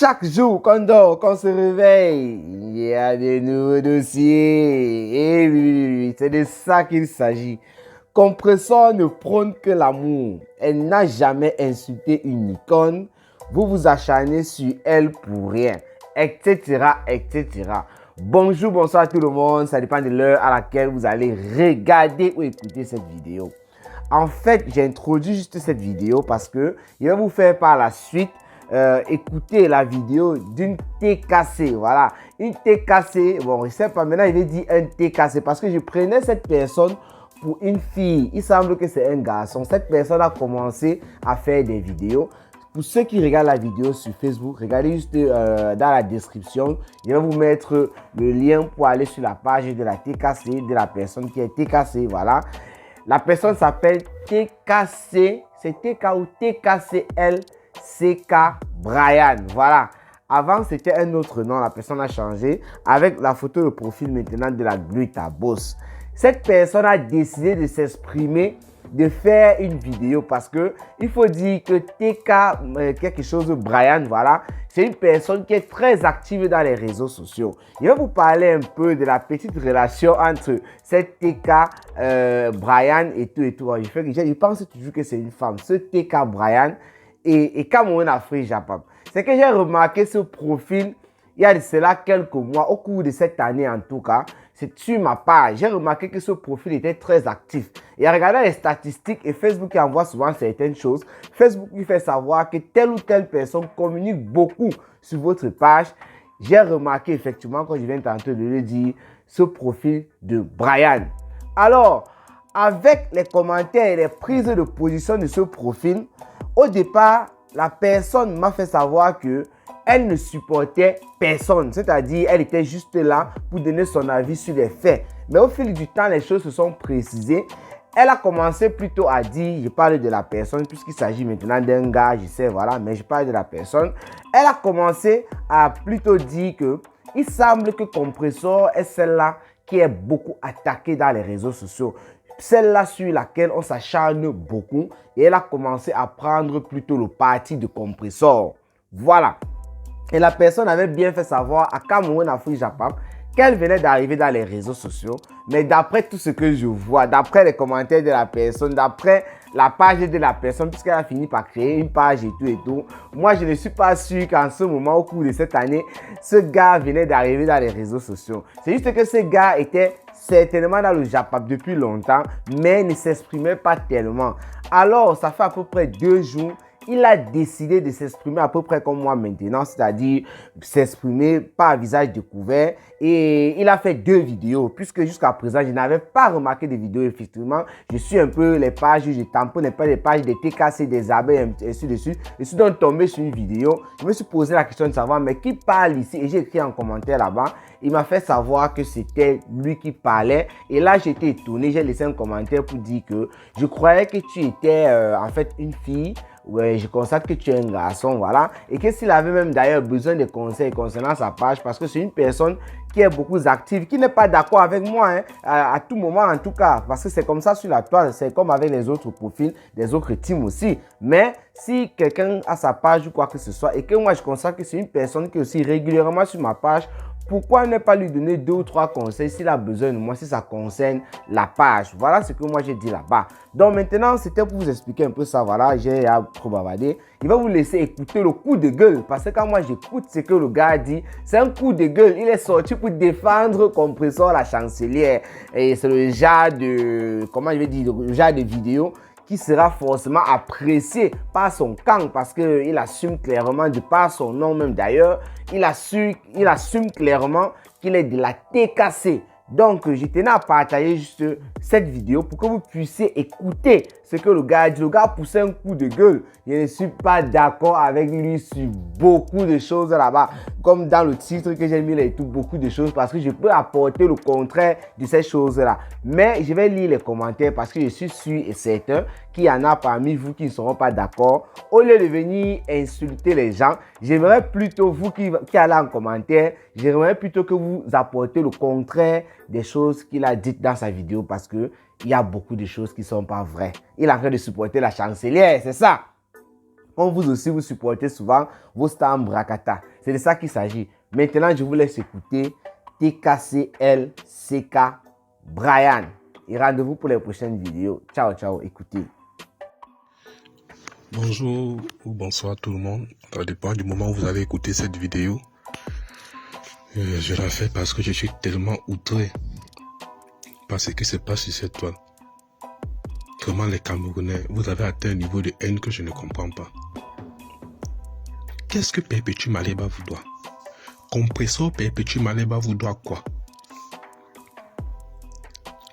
Chaque jour qu'on dort, qu'on se réveille, il y a des nouveaux dossiers. Et oui, c'est de ça qu'il s'agit. Compressor ne prône que l'amour. Elle n'a jamais insulté une icône. Vous vous acharnez sur elle pour rien, etc., etc. Bonjour, bonsoir tout le monde. Ça dépend de l'heure à laquelle vous allez regarder ou écouter cette vidéo. En fait, j'ai introduit juste cette vidéo parce que je vais vous faire par la suite écouter la vidéo d'une TKC. Voilà, une TKC. Bon, je sais pas, maintenant il veut dire un TKC parce que je prenais cette personne pour une fille. Il semble que c'est un garçon. Cette personne a commencé à faire des vidéos. Pour ceux qui regardent la vidéo sur Facebook, regardez juste dans la description. Je vais vous mettre le lien pour aller sur la page de la TKC, de la personne qui est TKC. Voilà. La personne s'appelle TKC. C'est TK ou TKCL. CK Brian. Voilà. Avant, c'était un autre nom. La personne a changé avec la photo de profil maintenant de la Gluta Boss. Cette personne a décidé de s'exprimer, de faire une vidéo parce que il faut dire que TK quelque chose de Brian, voilà, c'est une personne qui est très active dans les réseaux sociaux. Je vais vous parler un peu de la petite relation entre cette TK Brian et tout et tout. Je pense toujours que c'est une femme, ce TK Brian et Cameroun Afrique Japon. C'est que j'ai remarqué ce profil il y a de cela quelques mois, au cours de cette année en tout cas. C'est sur ma page. J'ai remarqué que ce profil était très actif. Et en regardant les statistiques, et Facebook qui envoie souvent certaines choses, Facebook lui fait savoir que telle ou telle personne communique beaucoup sur votre page. J'ai remarqué effectivement, quand je viens tantôt de le dire, ce profil de Brian. Alors, avec les commentaires et les prises de position de ce profil, au départ, la personne m'a fait savoir que elle ne supportait personne, c'est-à-dire elle était juste là pour donner son avis sur les faits. Mais au fil du temps, les choses se sont précisées. Elle a commencé plutôt à dire, je parle de la personne puisqu'il s'agit maintenant d'un gars, je sais, voilà, mais je parle de la personne. Elle a commencé à plutôt dire que il semble que Compressor est celle-là qui est beaucoup attaquée dans les réseaux sociaux. Celle-là sur laquelle on s'acharne beaucoup et elle a commencé à prendre plutôt le parti de Compressor. Voilà. Et la personne avait bien fait savoir à Cameroun Afrique Japon qu'elle venait d'arriver dans les réseaux sociaux. Mais d'après tout ce que je vois, d'après les commentaires de la personne, d'après la page de la personne, puisqu'elle a fini par créer une page et tout, moi je ne suis pas sûr qu'en ce moment, au cours de cette année, ce gars venait d'arriver dans les réseaux sociaux. C'est juste que ce gars était certainement dans le Japon depuis longtemps, mais ne s'exprimait pas tellement. Alors, ça fait à peu près 2 jours. Il a décidé de s'exprimer à peu près comme moi maintenant, c'est-à-dire s'exprimer pas à visage découvert. Et il a fait 2 vidéos, puisque jusqu'à présent, je n'avais pas remarqué de vidéos, effectivement. Je suis un peu les pages, je tamponne pas les pages des TKC, des abeilles, et ainsi de suite. Je suis donc tombé sur une vidéo. Je me suis posé la question de savoir, mais qui parle ici? Et j'ai écrit en commentaire là-bas. Il m'a fait savoir que c'était lui qui parlait. Et là, j'étais étonné. J'ai laissé un commentaire pour dire que je croyais que tu étais en fait une fille. Ouais, je constate que tu es un garçon, voilà. Et que s'il avait même d'ailleurs besoin de conseils concernant sa page, parce que c'est une personne qui est beaucoup active, qui n'est pas d'accord avec moi, hein, à tout moment en tout cas. Parce que c'est comme ça sur la toile, c'est comme avec les autres profils, des autres teams aussi. Mais si quelqu'un a sa page ou quoi que ce soit, et que moi je constate que c'est une personne qui est aussi régulièrement sur ma page, pourquoi ne pas lui donner 2 ou 3 conseils s'il a besoin de moi, si ça concerne la page? Voilà ce que moi j'ai dit là-bas. Donc maintenant, c'était pour vous expliquer un peu ça. Voilà, j'ai trop bavardé. Il va vous laisser écouter le coup de gueule. Parce que quand moi j'écoute ce que le gars dit, c'est un coup de gueule. Il est sorti pour défendre Compressor, la chancelière. Et c'est le genre de, comment je vais dire, le genre de vidéo qui sera forcément apprécié par son camp parce qu'il assume clairement, de par son nom même d'ailleurs, il assume clairement qu'il est de la TKC. Donc, je tenais à partager juste cette vidéo pour que vous puissiez écouter ce que le gars a dit. Le gars a poussé un coup de gueule. Je ne suis pas d'accord avec lui sur beaucoup de choses là-bas. Comme dans le titre que j'ai mis là et tout, beaucoup de choses parce que je peux apporter le contraire de ces choses-là. Mais je vais lire les commentaires parce que je suis sûr et certain qu'il y en a parmi vous qui ne seront pas d'accord. Au lieu de venir insulter les gens, j'aimerais plutôt, vous qui allez en commentaire, j'aimerais plutôt que vous apportez le contraire des choses qu'il a dites dans sa vidéo parce que il y a beaucoup de choses qui ne sont pas vraies. Il est en train de supporter la chancelière, c'est ça. Comme vous aussi, vous supportez souvent vos stars Brakata. C'est de ça qu'il s'agit. Maintenant, je vous laisse écouter TKCLCK Brian. Et rendez-vous pour les prochaines vidéos. Ciao, ciao, écoutez. Bonjour ou bonsoir tout le monde. Ça dépend du moment où vous avez écouté cette vidéo. Je la fais parce que je suis tellement outré par ce qui se passe sur cette toile. Vraiment, les Camerounais, vous avez atteint un niveau de haine que je ne comprends pas. Qu'est-ce que Perpétue Maleba vous doit? Compressor Perpétue Maleba vous doit quoi?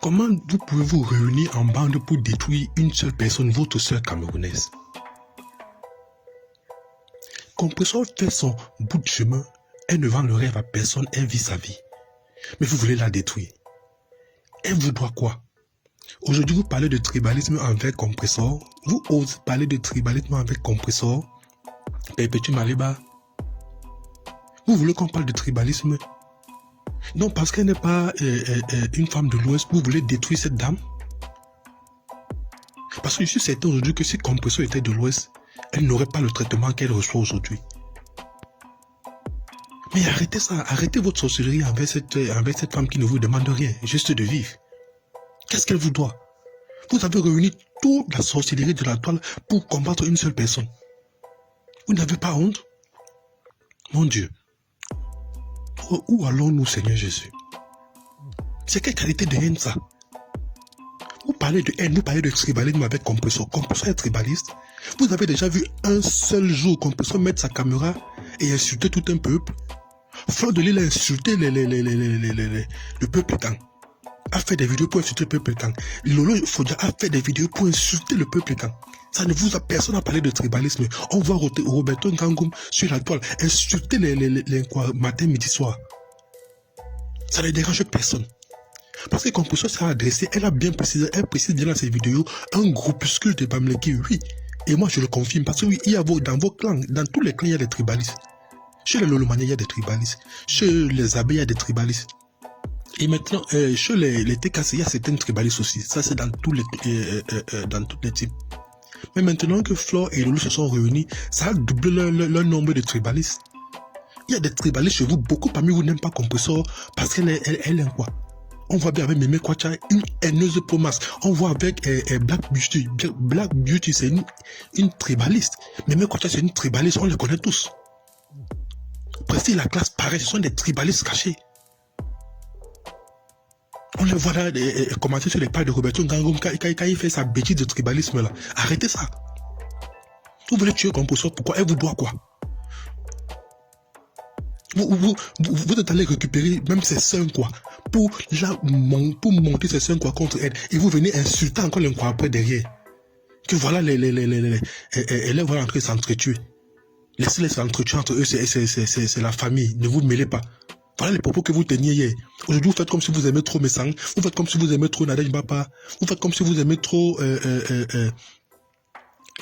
Comment vous pouvez vous réunir en bande pour détruire une seule personne, votre sœur camerounaise? Compressor fait son bout de chemin, elle ne vend le rêve à personne, elle vit sa vie. Mais vous voulez la détruire. Elle vous doit quoi? Aujourd'hui, vous parlez de tribalisme avec Compressor. Vous osez parler de tribalisme avec Compressor. Perpétue Maleba. Vous voulez qu'on parle de tribalisme? Non, parce qu'elle n'est pas une femme de l'Ouest, vous voulez détruire cette dame? Parce que je suis certain aujourd'hui que si Compressor était de l'Ouest, elle n'aurait pas le traitement qu'elle reçoit aujourd'hui. Mais arrêtez ça, arrêtez votre sorcellerie avec cette femme qui ne vous demande rien, juste de vivre. Qu'est-ce qu'elle vous doit? Vous avez réuni toute la sorcellerie de la toile pour combattre une seule personne. Vous n'avez pas honte? Mon Dieu. Où allons-nous, Seigneur Jésus? C'est quelle qualité de haine ça? Vous parlez de haine, vous parlez de tribalisme avec Compressor. Compressor est tribaliste. Vous avez déjà vu un seul jour Compressor mettre sa caméra et insulter tout un peuple? Fleur de Lille a insulté le peuple quand? A fait des vidéos pour insulter le peuple quand? Lolo Fodia a fait des vidéos pour insulter le peuple quand? Ça ne vous a personne à parler de tribalisme. On voit Roberto Ngangoum sur la toile insulter les matin, midi, soir. Ça ne dérange personne. Parce que Compressor s'est adressé, elle a bien précisé, elle précise bien dans ses vidéos, un groupuscule de Bamileke, oui. Et moi je le confirme, parce que oui, il y a dans vos clans, dans tous les clans, il y a des tribalistes. Chez les Lolomaniens, il y a des tribalistes. Chez les Abbés, il y a des tribalistes. Et maintenant, chez les TKC, il y a certains tribalistes aussi. Ça, c'est dans tous les types. Mais maintenant que Flore et Lolo se sont réunis, ça a doublé leur nombre de tribalistes. Il y a des tribalistes chez vous, beaucoup parmi vous n'aiment pas Compressor parce qu'elle aime quoi? On voit bien avec Mémé Kwacha, une haineuse promesse. On voit avec Black Beauty. Black Beauty, c'est une tribaliste. Mémé Kwacha, c'est une tribaliste, on les connaît tous. Presque la classe pareille, ce sont des tribalistes cachés. On les voit là commenter sur les pages de Roberto Ngangoum quand il fait sa bêtise de tribalisme là. Arrêtez ça. Vous voulez tuer Compressor, pourquoi? Elle vous doit quoi? Vous êtes allé récupérer même ses seins quoi pour monter ses seins quoi contre elle et vous venez insulter encore les quoi après derrière que voilà elle va entrer s'entretuer. Laissez-les s'entretuer entre eux, c'est la famille, ne vous mêlez pas. Voilà les propos que vous teniez hier. Aujourd'hui vous faites comme si vous aimez trop Messang, vous faites comme si vous aimez trop Nadège Bapa, vous faites comme si vous aimez trop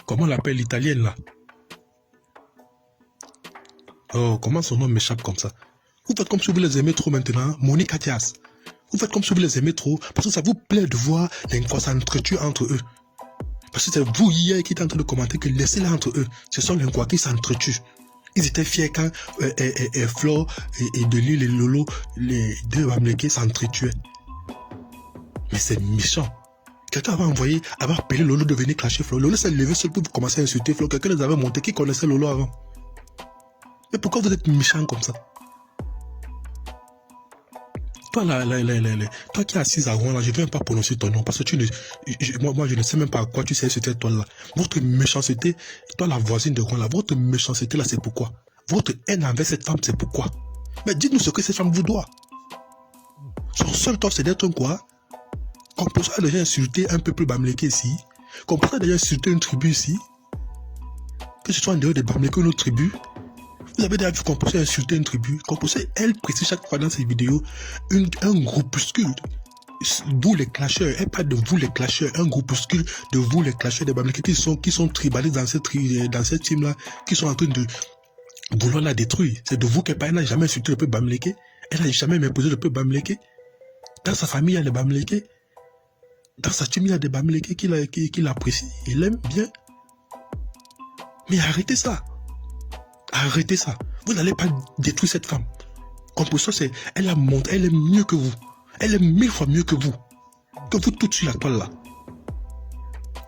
comment on l'appelle l'italienne là? Oh, comment son nom m'échappe comme ça? Vous faites comme si vous les aimez trop maintenant, Monique Athias. Vous faites comme si vous les aimez trop, parce que ça vous plaît de voir les quoi s'entretuer entre eux. Parce que c'est vous hier qui êtes en train de commenter que laissez-les entre eux. Ce sont les quoi qui s'entretuent. Ils étaient fiers quand Flore et Delis, les Lolo, les deux Bamileke s'entretuaient. Mais c'est méchant. Quelqu'un avait envoyé, avait appelé Lolo de venir clasher Flore. Lolo s'est levé seul pour commencer à insulter Flore. Quelqu'un les avait monté qui connaissait Lolo avant. Mais pourquoi vous êtes méchant comme ça? Toi, toi qui es assise à Rouen, là, je ne viens pas prononcer ton nom parce que moi, je ne sais même pas à quoi tu sais sur cette toile là. Votre méchanceté, toi, la voisine de Rouen, là, votre méchanceté là, c'est pourquoi? Votre haine envers cette femme, c'est pourquoi? Mais dites-nous ce que cette femme vous doit. Son seul tort, c'est d'être un quoi? Compressor a déjà insulté un peuple Bamileke ici. Compressor a déjà insulté une tribu ici. Que ce soit en dehors de Bamileke ou une autre tribu. Vous avez déjà vu Compressor insulter une tribu. Compressor, elle précise chaque fois dans ses vidéos un groupuscule. Vous les clasheurs, elle parle de vous les clasheurs, un groupuscule de vous les clasheurs des Bamileke qui sont tribalistes dans cette team là, qui sont en train de vouloir la détruire. C'est de vous qu'elle parle. Elle n'a jamais insulté le peuple Bamileke. Elle n'a jamais imposé le peuple Bamileke. Dans sa famille, il y a les Bamileke. Dans sa team, il y a des Bamileke qui l'apprécient. Il l'aime bien. Mais arrêtez ça. Arrêtez ça. Vous n'allez pas détruire cette femme. Compressor, elle a monté, elle est mieux que vous. Elle est 1000 fois mieux que vous. Que vous toutes sur la toile là.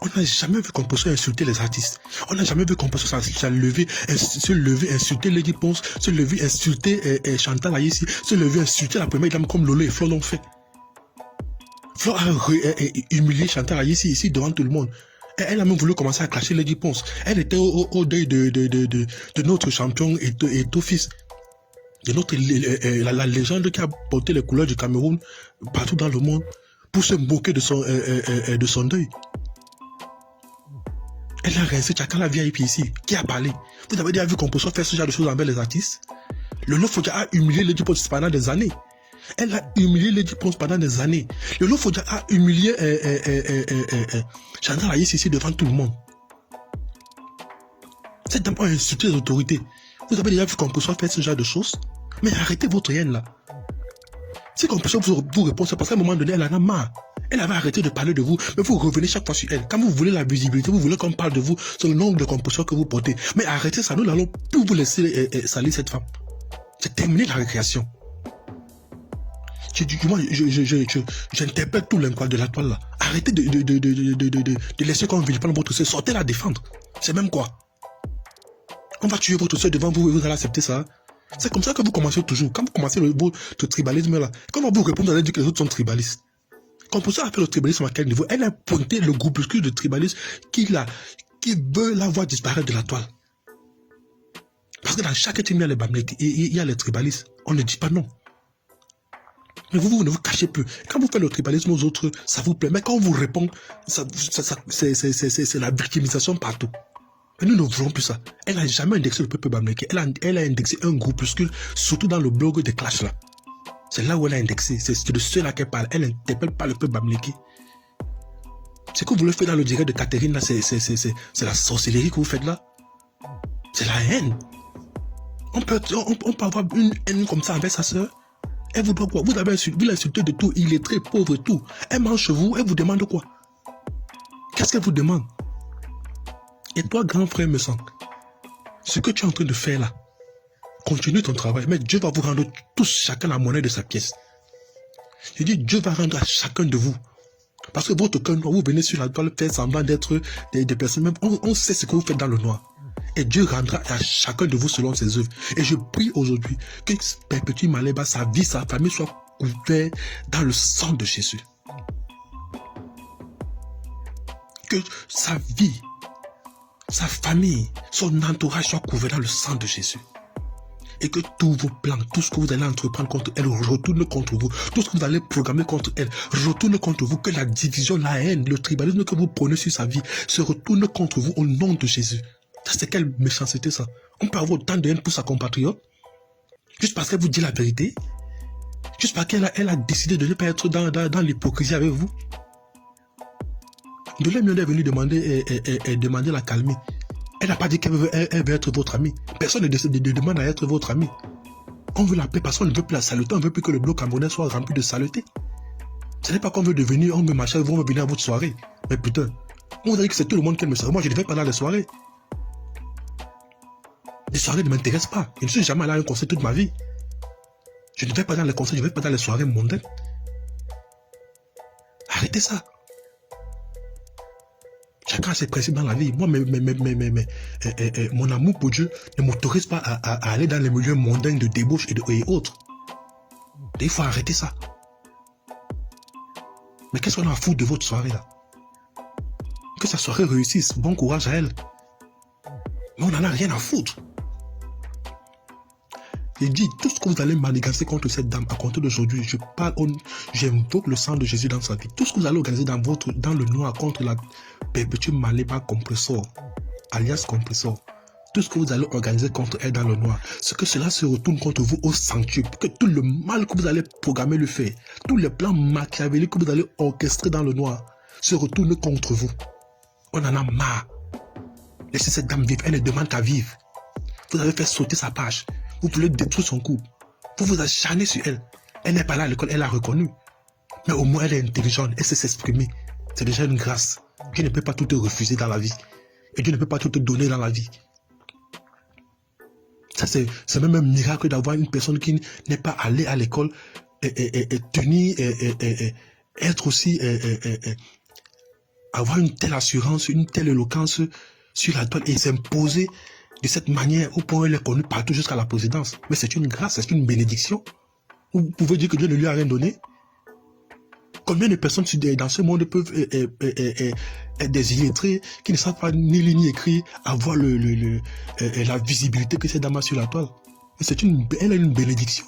On n'a jamais vu Compressor insulter les artistes. On n'a jamais vu Compressor se lever, insulter Lady Ponce, se lever, insulter Chantal Aïssi, se lever, insulter la première dame comme Lolo et Flo l'ont fait. Flo a humilié Chantal Aïssi ici devant tout le monde. Elle a même voulu commencer à clasher Lady Ponce. Elle était au deuil de notre champion et fils. De notre, la légende qui a porté les couleurs du Cameroun partout dans le monde pour se moquer de son deuil. Elle a rincé Tchakala VIP ici. Qui a parlé? Vous avez déjà vu Compressor faire ce genre de choses envers les artistes? Le Lofodia a humilié Lady Ponce pendant des années. Elle a humilié Lady Ponce pendant des années. Le Lofodia a humilié Chantal Aïssi ici devant tout le monde. Cette dame a insulté les autorités. Vous avez déjà vu Compressor faire ce genre de choses? Mais arrêtez votre haine là. Si Compressor vous répond, c'est parce qu'à un moment donné, elle en a marre. Elle avait arrêté de parler de vous, mais vous revenez chaque fois sur elle. Quand vous voulez la visibilité, vous voulez qu'on parle de vous sur le nombre de Compressor que vous portez. Mais arrêtez ça, nous n'allons plus vous laisser salir cette femme. C'est terminé la récréation. Moi, j'interpelle tout l'incroyable de la toile là. Arrêtez de laisser qu'on vilipende votre soeur. Sortez la défendre. C'est même quoi? On va tuer votre soeur devant vous et vous allez accepter ça. C'est comme ça que vous commencez toujours. Quand vous commencez votre tribalisme là, quand on va vous répondre, vous allez dire que les autres sont tribalistes. Compressor a fait le tribalisme à quel niveau? Elle a pointé le groupuscule de tribalisme qui veut la voir disparaître de la toile. Parce que dans chaque team, il y a les tribalistes. On ne dit pas non. Mais vous ne vous cachez plus. Quand vous faites le tribalisme aux autres, ça vous plaît. Mais quand on vous répond, c'est la victimisation partout. Mais nous ne voulons plus ça. Elle n'a jamais indexé le peuple bamileke. Elle a indexé un groupuscule, surtout dans le blog des clashs là. C'est là où elle a indexé. C'est de ceux-là qu'elle parle. Elle n'interpelle pas le peuple bamileke. Ce que vous voulez faire dans le direct de Catherine là, c'est la sorcellerie que vous faites là. C'est la haine. On peut avoir une haine comme ça envers sa soeur. Elle vous doit quoi? Vous l'insultez de tout. Il est très pauvre et tout. Elle mange chez vous. Elle vous demande quoi? Qu'est-ce qu'elle vous demande? Et toi, grand frère, me semble, ce que tu es en train de faire là, continue ton travail. Mais Dieu va vous rendre tous chacun la monnaie de sa pièce. Je dis, Dieu va rendre à chacun de vous. Parce que votre cœur noir, vous venez sur la toile faire semblant d'être des personnes. Même on sait ce que vous faites dans le noir. Et Dieu rendra à chacun de vous selon ses œuvres. Et je prie aujourd'hui que Perpétue Maleba, sa vie, sa famille soit couverte dans le sang de Jésus. Que sa vie, sa famille, son entourage soit couvert dans le sang de Jésus. Et que tous vos plans, tout ce que vous allez entreprendre contre elle, retourne contre vous. Tout ce que vous allez programmer contre elle, retourne contre vous. Que la division, la haine, le tribalisme que vous prenez sur sa vie se retourne contre vous au nom de Jésus. C'est quelle méchanceté ça? On peut avoir autant de haine pour sa compatriote juste parce qu'elle vous dit la vérité, juste parce qu'elle a décidé de ne pas être dans l'hypocrisie avec vous. De là, est venu demander la calmer. Elle n'a pas dit qu'elle veut être votre amie. Personne ne demande à être votre amie. On veut la paix parce qu'on ne veut plus la saleté. On ne veut plus que le bloc camerounais soit rempli de saleté. Ce n'est pas qu'on veut devenir, on veut marcher, on veut venir à votre soirée. Mais putain, on vous a dit que c'est tout le monde qui me sert. Moi, je ne vais pas dans les soirées. Les soirées ne m'intéressent pas. Je ne suis jamais allé à un concert toute ma vie. Je ne vais pas dans les concerts, je ne vais pas dans les soirées mondaines. Arrêtez ça. Chacun a ses principes dans la vie. Moi, mon amour pour Dieu ne m'autorise pas à aller dans les milieux mondains de débauche et autres. Il faut arrêter ça. Mais qu'est-ce qu'on a à foutre de votre soirée là? Que sa soirée réussisse, bon courage à elle. Mais on n'en a rien à foutre. Il dit, tout ce que vous allez manigancer contre cette dame à compter d'aujourd'hui, j'invoque le sang de Jésus dans sa vie. Tout ce que vous allez organiser dans le noir contre la Perpétue Maleba Compressor, alias Compressor, tout ce que vous allez organiser contre elle dans le noir, ce que cela se retourne contre vous au centuple, que tout le mal que vous allez programmer le faire, tous les plans machiavéliques que vous allez orchestrer dans le noir, se retournent contre vous. On en a marre. Laissez cette dame vivre, elle ne demande qu'à vivre. Vous avez fait sauter sa page. Vous voulez détruire son couple. Vous vous acharnez sur elle. Elle n'est pas là à l'école, elle a reconnu. Mais au moins elle est intelligente, elle sait s'exprimer. C'est déjà une grâce. Dieu ne peut pas tout te refuser dans la vie. Et Dieu ne peut pas tout te donner dans la vie. Ça, c'est même un miracle d'avoir une personne qui n'est pas allée à l'école et tenir, être aussi, avoir une telle assurance, une telle éloquence sur la toile et s'imposer de cette manière au point où elle est connue partout jusqu'à la présidence. Mais c'est une grâce, c'est une bénédiction. Vous pouvez dire que Dieu ne lui a rien donné? Combien de personnes dans ce monde peuvent être des illettrés qui ne savent pas ni lire ni écrire, avoir la visibilité que cette dame a sur la toile? Elle a une bénédiction.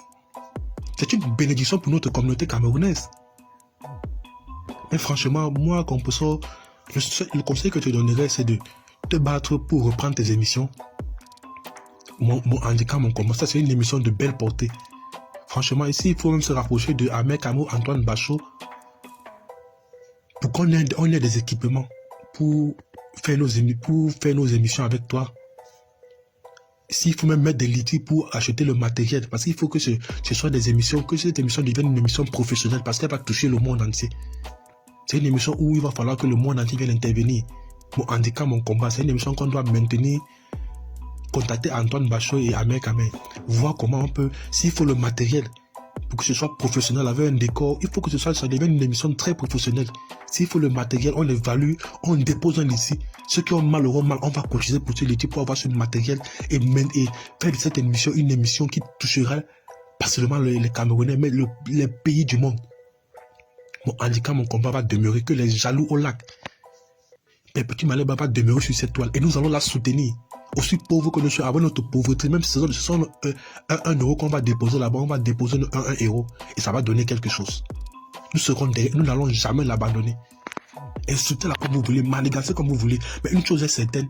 C'est une bénédiction pour notre communauté camerounaise. Mais franchement, moi, le conseil que je te donnerais, c'est de te battre pour reprendre tes émissions. Mon handicap, mon combat, ça c'est une émission de belle portée. Franchement, ici, il faut même se rapprocher de Ahmed Camo, Antoine Bachot, pour qu'on ait des équipements pour faire nos émissions avec toi. S'il faut même mettre des litiges pour acheter le matériel, parce qu'il faut que ce soit des émissions, que cette émission devienne une émission professionnelle, parce qu'elle va toucher le monde entier. C'est une émission où il va falloir que le monde entier vienne intervenir. Mon handicap, mon combat, c'est une émission qu'on doit maintenir. Contacter Antoine Bachot et Ahmed Kamel. Voir comment on peut, s'il faut le matériel, pour que ce soit professionnel avec un décor, il faut que ça devienne une émission très professionnelle. S'il faut le matériel, on l'évalue, on dépose un ici. Ceux qui ont mal auront mal, on va cotiser pour ce litige pour avoir ce matériel et faire de cette émission une émission qui touchera pas seulement les Camerounais, mais les pays du monde. Mon handicap, mon combat va demeurer, que les jaloux au lac. Mais Petit Maleba va demeurer sur cette toile et nous allons la soutenir. Aussi pauvre que nous sommes, avec notre pauvreté, même si ce sont 1 euro qu'on va déposer là-bas, on va déposer 1 euro et ça va donner quelque chose. Nous serons derrière, nous n'allons jamais l'abandonner. Insultez-la comme vous voulez, manigancez comme vous voulez, mais une chose est certaine,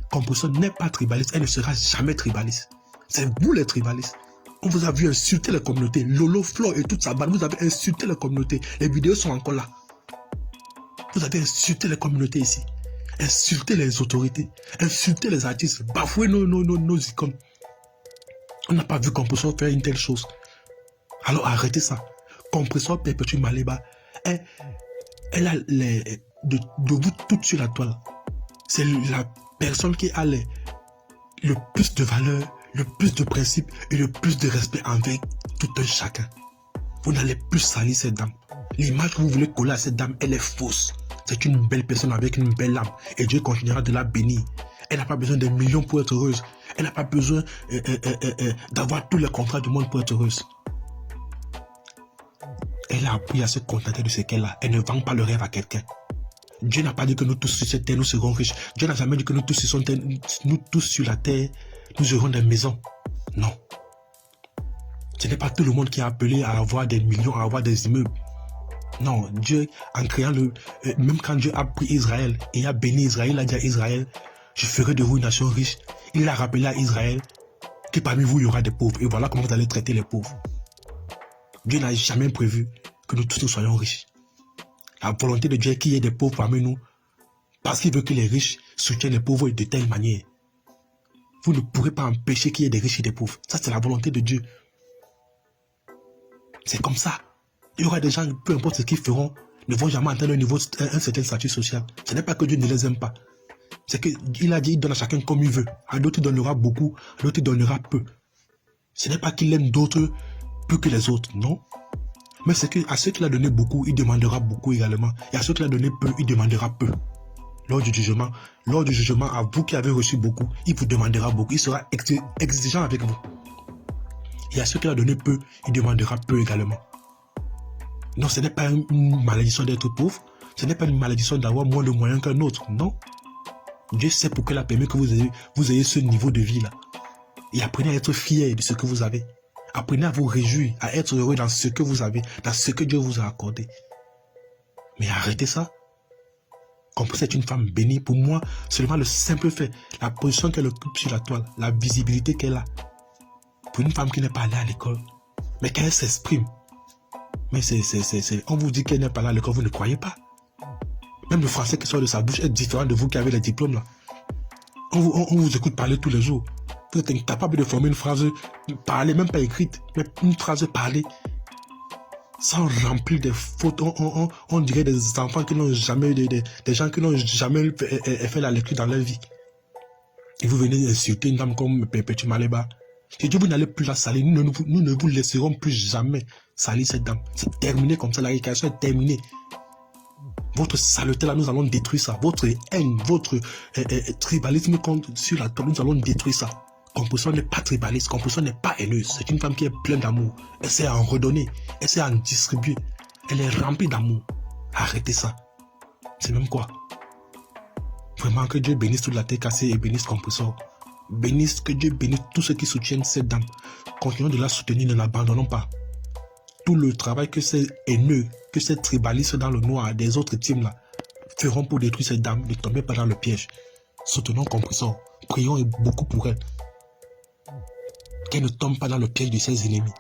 Compression n'est pas tribaliste, elle ne sera jamais tribaliste. C'est vous les tribalistes. On vous a vu insulter les communautés, Lolo, Flo et toute sa bande, vous avez insulté les communautés, les vidéos sont encore là. Vous avez insulté les communautés ici. Insulter les autorités, insulter les artistes, bafouer nos icônes. On n'a pas vu Compression faire une telle chose. Alors arrêtez ça. Compression Perpétue Maleba, elle a de vous toutes sur la toile. C'est la personne qui a le plus de valeur, le plus de principes et le plus de respect envers tout un chacun. Vous n'allez plus salir cette dame. L'image que vous voulez coller à cette dame, elle est fausse. C'est une belle personne avec une belle âme. Et Dieu continuera de la bénir. Elle n'a pas besoin de millions pour être heureuse. Elle n'a pas besoin d'avoir tous les contrats du monde pour être heureuse. Elle a appris à se contenter de ce qu'elle a. Elle ne vend pas le rêve à quelqu'un. Dieu n'a pas dit que nous tous sur cette terre, nous serons riches. Dieu n'a jamais dit que nous tous sur la terre, nous aurons des maisons. Non. Ce n'est pas tout le monde qui a appelé à avoir des millions, à avoir des immeubles. Non, Dieu, en créant même quand Dieu a pris Israël et a béni Israël, il a dit à Israël, je ferai de vous une nation riche. Il a rappelé à Israël que parmi vous, il y aura des pauvres. Et voilà comment vous allez traiter les pauvres. Dieu n'a jamais prévu que nous tous nous soyons riches. La volonté de Dieu est qu'il y ait des pauvres parmi nous, parce qu'il veut que les riches soutiennent les pauvres de telle manière. Vous ne pourrez pas empêcher qu'il y ait des riches et des pauvres. Ça, c'est la volonté de Dieu. C'est comme ça. Il y aura des gens, peu importe ce qu'ils feront, ne vont jamais atteindre un certain statut social. Ce n'est pas que Dieu ne les aime pas. C'est qu'il a dit, il donne à chacun comme il veut. À d'autres, il donnera beaucoup, à d'autres, il donnera peu. Ce n'est pas qu'il aime d'autres plus que les autres, non. Mais c'est qu'à ceux qu'il a donné beaucoup, il demandera beaucoup également. Et à ceux qu'il a donné peu, il demandera peu. Lors du jugement, à vous qui avez reçu beaucoup, il vous demandera beaucoup. Il sera exigeant avec vous. Et à ceux qu'il a donné peu, il demandera peu également. Non, ce n'est pas une malédiction d'être pauvre. Ce n'est pas une malédiction d'avoir moins de moyens qu'un autre. Non. Dieu sait pourquoi il a permis que vous ayez ce niveau de vie-là. Et apprenez à être fier de ce que vous avez. Apprenez à vous réjouir, à être heureux dans ce que vous avez, dans ce que Dieu vous a accordé. Mais arrêtez ça. Compression est une femme bénie. Pour moi, seulement le simple fait, la position qu'elle occupe sur la toile, la visibilité qu'elle a. Pour une femme qui n'est pas allée à l'école, mais qu'elle s'exprime. Mais on vous dit qu'elle n'est pas là à l'école, vous ne croyez pas. Même le français qui sort de sa bouche est différent de vous qui avez les diplômes là. On vous écoute parler tous les jours. Vous êtes incapable de former une phrase parlée, même pas écrite, mais une phrase parlée, sans remplir des fautes. On dirait des enfants qui n'ont jamais, des gens qui n'ont jamais fait la lecture dans leur vie. Et vous venez insulter une dame comme Perpétue Maleba. Si Dieu, vous n'allez plus la salir, nous ne vous laisserons plus jamais salir cette dame. C'est terminé comme ça, la récréation est terminée. Votre saleté là, nous allons détruire ça. Votre haine, votre tribalisme sur la table, nous allons détruire ça. Composition n'est pas tribaliste, Composition n'est pas haineuse. C'est une femme qui est pleine d'amour. Elle sait en redonner, elle sait en distribuer. Elle est remplie d'amour. Arrêtez ça. C'est même quoi? Vraiment que Dieu bénisse toute la terre cassée et bénisse Composition. Que Dieu bénisse tous ceux qui soutiennent cette dame. Continuons de la soutenir, ne l'abandonnons pas. Tout le travail que ces haineux, que ces tribalistes dans le noir des autres teams là feront pour détruire cette dame, ne tombez pas dans le piège. Soutenons Composition. Prions beaucoup pour elle. Qu'elle ne tombe pas dans le piège de ses ennemis.